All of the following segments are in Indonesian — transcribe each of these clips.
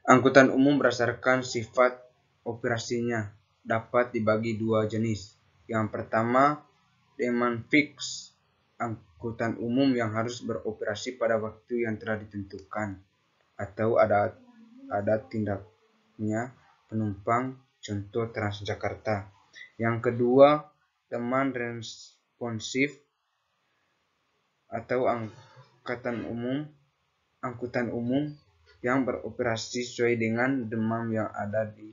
Angkutan umum berdasarkan sifat operasinya dapat dibagi dua jenis. Yang pertama, demand fix, angkutan umum yang harus beroperasi pada waktu yang telah ditentukan atau ada tindaknya penumpang, contoh Transjakarta. Yang kedua, demand responsif atau angkutan umum yang beroperasi sesuai dengan demand yang ada di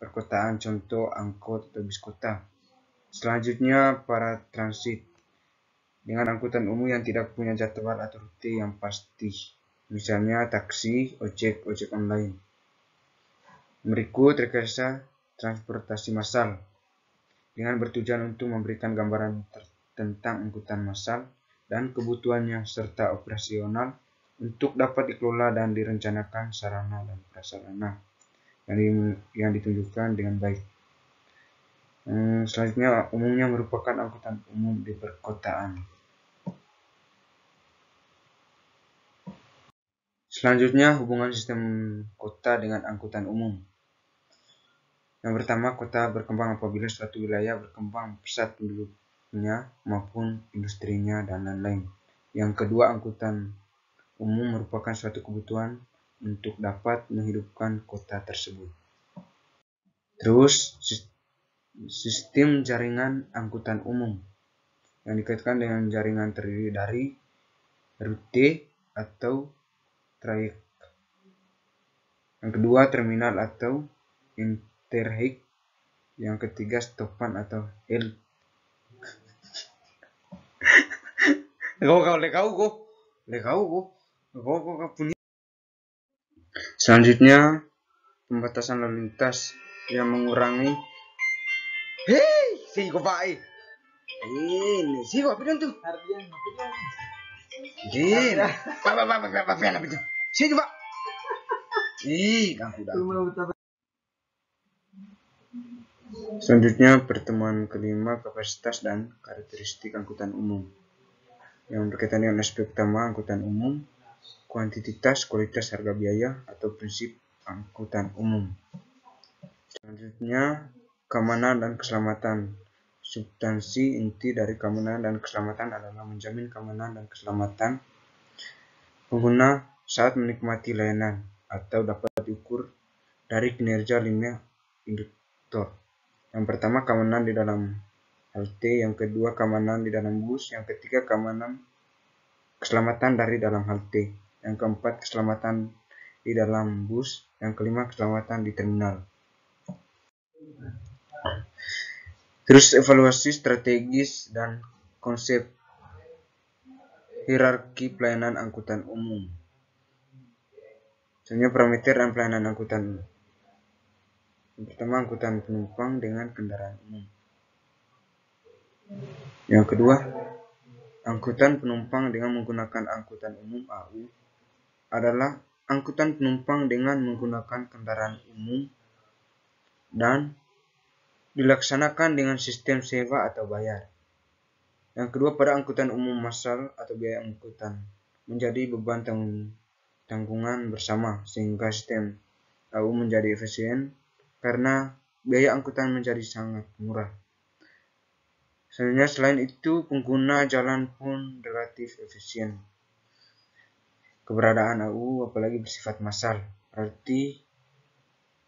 perkotaan, contoh angkot atau bis kota. Selanjutnya, para transit dengan angkutan umum yang tidak punya jadwal atau rute yang pasti, misalnya taksi, ojek online. Berikut rekayasa transportasi massal dengan bertujuan untuk memberikan gambaran tentang angkutan massal dan kebutuhannya serta operasional untuk dapat dikelola dan direncanakan sarana dan prasarana yang ditunjukkan dengan baik. Selanjutnya, umumnya merupakan angkutan umum di perkotaan. Selanjutnya, hubungan sistem kota dengan angkutan umum. Yang pertama, kota berkembang apabila suatu wilayah berkembang pesat penduduknya maupun industrinya dan lain-lain. Yang kedua, angkutan umum merupakan suatu kebutuhan untuk dapat menghidupkan kota tersebut. Terus, sistem jaringan angkutan umum yang dikaitkan dengan jaringan terdiri dari rute atau trayek. Yang kedua, terminal atau interchange. Yang ketiga, stopan atau Selanjutnya, pembatasan lalu lintas yang mengurangi Selanjutnya, pertemuan kelima, kapasitas dan karakteristik angkutan umum. Yang berkaitan dengan aspek utama angkutan umum, kuantitas, kualitas, harga, biaya, atau prinsip angkutan umum. Selanjutnya, keamanan dan keselamatan. Substansi inti dari keamanan dan keselamatan adalah menjamin keamanan dan keselamatan pengguna saat menikmati layanan atau dapat diukur dari kinerja 5 indikator. Yang pertama, keamanan di dalam halte. Yang kedua, keamanan di dalam bus. Yang ketiga, keselamatan dari dalam halte. Yang keempat, keselamatan di dalam bus. Yang kelima, keselamatan di terminal. Terus, evaluasi strategis dan konsep hierarki pelayanan angkutan umum. Contohnya parameter dan pelayanan angkutan umum. Yang pertama, angkutan penumpang dengan kendaraan umum. Yang kedua, angkutan penumpang dengan menggunakan angkutan umum (AU) adalah angkutan penumpang dengan menggunakan kendaraan umum dan dilaksanakan dengan sistem sewa atau bayar. Yang kedua, pada angkutan umum massal atau biaya angkutan menjadi beban tanggungan bersama sehingga sistem AU menjadi efisien karena biaya angkutan menjadi sangat murah. Sebenarnya selain itu, pengguna jalan pun relatif efisien. Keberadaan AU apalagi bersifat massal, berarti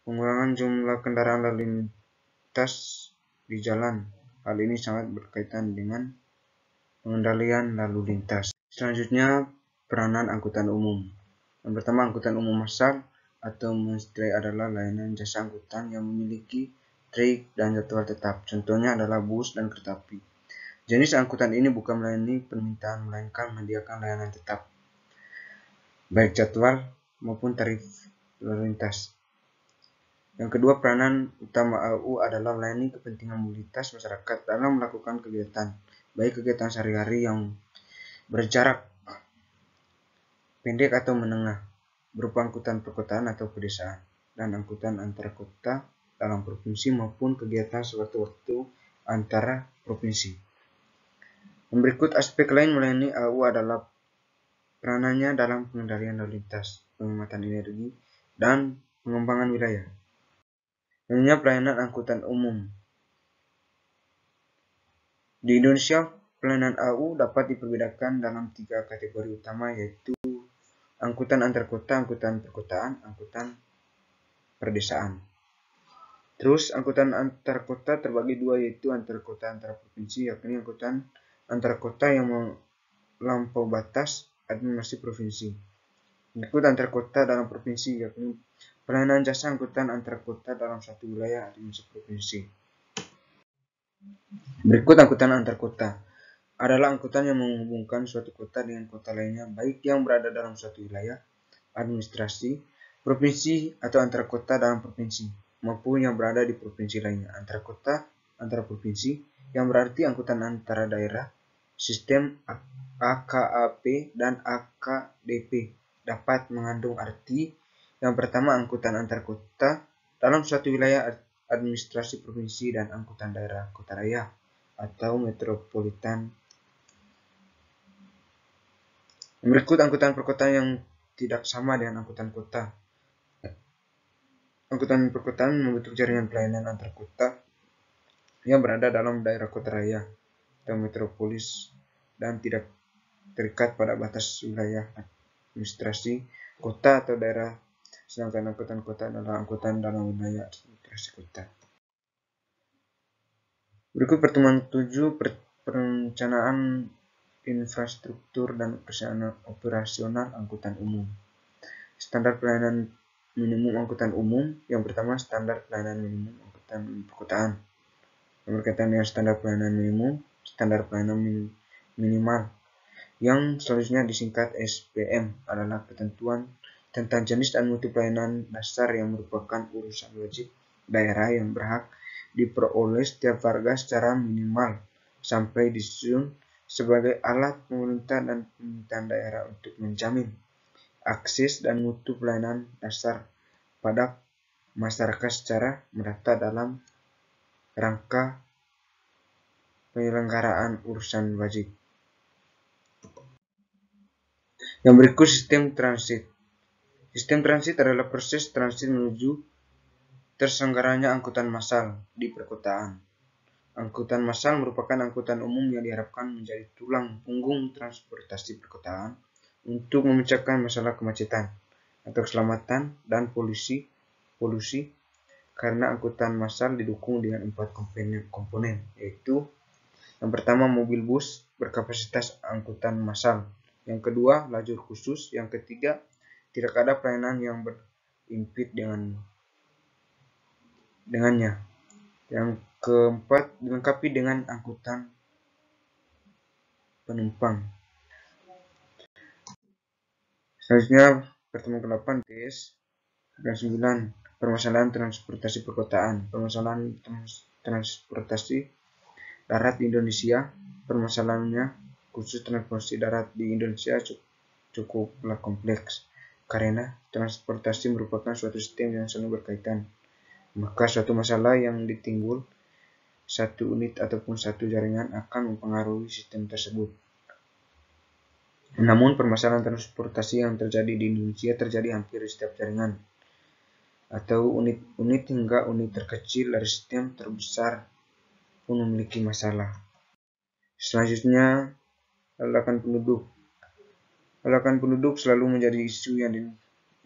pengurangan jumlah kendaraan lalu lintas di jalan. Hal ini sangat berkaitan dengan pengendalian lalu lintas. Selanjutnya, peranan angkutan umum. Yang pertama, angkutan umum massal atau mainstream adalah layanan jasa angkutan yang memiliki trayek dan jadwal tetap. Contohnya adalah bus dan kereta api. Jenis angkutan ini bukan melayani permintaan, melainkan menyediakan layanan tetap, baik jadwal maupun tarif lalu lintas. Yang kedua, peranan utama AU adalah melayani kepentingan mobilitas masyarakat dalam melakukan kegiatan, baik kegiatan sehari-hari yang berjarak pendek atau menengah, berupa angkutan perkotaan atau pedesaan, dan angkutan antara kota dalam provinsi maupun kegiatan sewaktu-waktu antara provinsi. Berikut aspek lain melayani AU adalah peranannya dalam pengendalian lalu lintas, penghematan energi, dan pengembangan wilayah. Selanjutnya, pelayanan angkutan umum. Di Indonesia, pelayanan AU dapat diperbedakan dalam 3 kategori utama, yaitu angkutan antar kota, angkutan perkotaan, angkutan perdesaan. Terus, angkutan antar kota terbagi dua, yaitu antar kota antar provinsi, yakni angkutan antar kota yang melampaui batas administrasi provinsi. Berikut antar kota dalam provinsi, yakni pelayanan jasa angkutan antar kota dalam satu wilayah administrasi provinsi. Berikut angkutan antar kota adalah angkutan yang menghubungkan suatu kota dengan kota lainnya, baik yang berada dalam suatu wilayah administrasi provinsi atau antar kota dalam provinsi, maupun yang berada di provinsi lainnya. Antar kota antar provinsi yang berarti angkutan antara daerah, sistem AKAP dan AKDP dapat mengandung arti yang pertama, angkutan antar kota dalam suatu wilayah administrasi provinsi, dan angkutan daerah kota raya atau metropolitan. Berikut angkutan perkotaan yang tidak sama dengan angkutan kota. Angkutan perkotaan membentuk jaringan pelayanan antar kota yang berada dalam daerah kota raya atau metropolis dan tidak terikat pada batas wilayah administrasi kota atau daerah, sedangkan angkutan kota adalah angkutan dalam wilayah administrasi kota. Berikut pertemuan 7 perencanaan infrastruktur dan operasional angkutan umum. Standar pelayanan minimum angkutan umum. Yang pertama, standar pelayanan minimum angkutan perkotaan. Yang berkaitan dengan standar pelayanan minimum, standar pelayanan minimal. Yang selanjutnya disingkat SPM adalah ketentuan tentang jenis dan mutu pelayanan dasar yang merupakan urusan wajib daerah yang berhak diperoleh setiap warga secara minimal sampai disusun sebagai alat pemerintah dan pemerintahan daerah untuk menjamin akses dan mutu pelayanan dasar pada masyarakat secara merata dalam rangka penyelenggaraan urusan wajib. Yang berikut sistem transit. Sistem transit adalah proses transit menuju terselenggaranya angkutan massal di perkotaan. Angkutan massal merupakan angkutan umum yang diharapkan menjadi tulang punggung transportasi perkotaan untuk memecahkan masalah kemacetan atau keselamatan dan polusi karena angkutan massal didukung dengan 4 komponen, yaitu yang pertama, mobil bus berkapasitas angkutan massal. Yang kedua, lajur khusus. Yang ketiga, tidak ada pelayanan yang berimpit dengannya. Yang keempat, dilengkapi dengan angkutan penumpang. Selanjutnya, pertemuan ke-8 TS dan 9 permasalahan transportasi perkotaan. Permasalahan transportasi darat di Indonesia. Permasalahannya khusus transportasi darat di Indonesia cukuplah kompleks karena transportasi merupakan suatu sistem yang saling berkaitan. Maka suatu masalah yang ditimbul satu unit ataupun satu jaringan akan mempengaruhi sistem tersebut. Namun permasalahan transportasi yang terjadi di Indonesia terjadi hampir di setiap jaringan atau unit hingga unit terkecil dari sistem terbesar pun memiliki masalah. Selanjutnya, ledakan penduduk. Ledakan penduduk selalu menjadi isu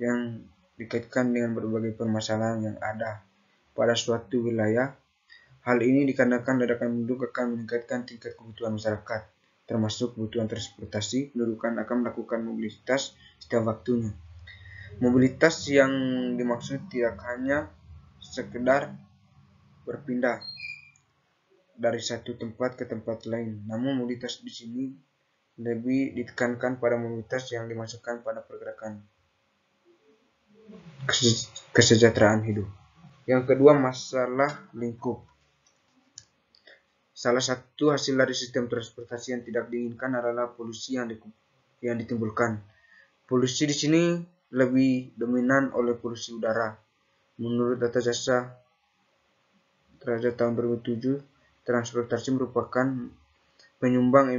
yang dikaitkan dengan berbagai permasalahan yang ada pada suatu wilayah. Hal ini dikarenakan ledakan penduduk akan meningkatkan tingkat kebutuhan masyarakat, termasuk kebutuhan transportasi. Pendudukan akan melakukan mobilitas setiap waktunya. Mobilitas yang dimaksud tidak hanya sekedar berpindah dari satu tempat ke tempat lain, namun mobilitas di sini lebih ditekankan pada mobilitas yang dimasukkan pada pergerakan kesejahteraan hidup. Yang kedua, masalah lingkup. Salah satu hasil dari sistem transportasi yang tidak diinginkan adalah polusi yang ditimbulkan. Polusi di sini lebih dominan oleh polusi udara. Menurut data jasa terhadap tahun 2007, transportasi merupakan penyumbang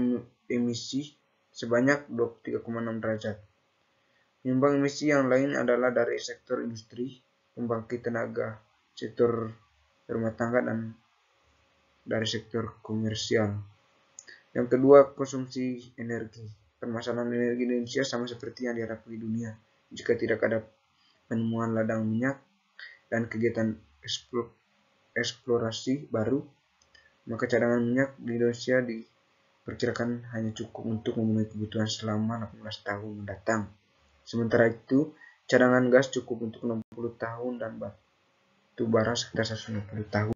emisi sebanyak 23,6 derajat. Penyumbang emisi yang lain adalah dari sektor industri, pembangkit tenaga, sektor rumah tangga, dan dari sektor komersial. Yang kedua, konsumsi energi. Permasalahan energi Indonesia sama seperti yang dihadapi di dunia. Jika tidak ada penemuan ladang minyak dan kegiatan eksplorasi baru, maka cadangan minyak di Indonesia diperkirakan hanya cukup untuk memenuhi kebutuhan selama 18 tahun mendatang. Sementara itu, cadangan gas cukup untuk 60 tahun dan batu bara sekitar 150 tahun.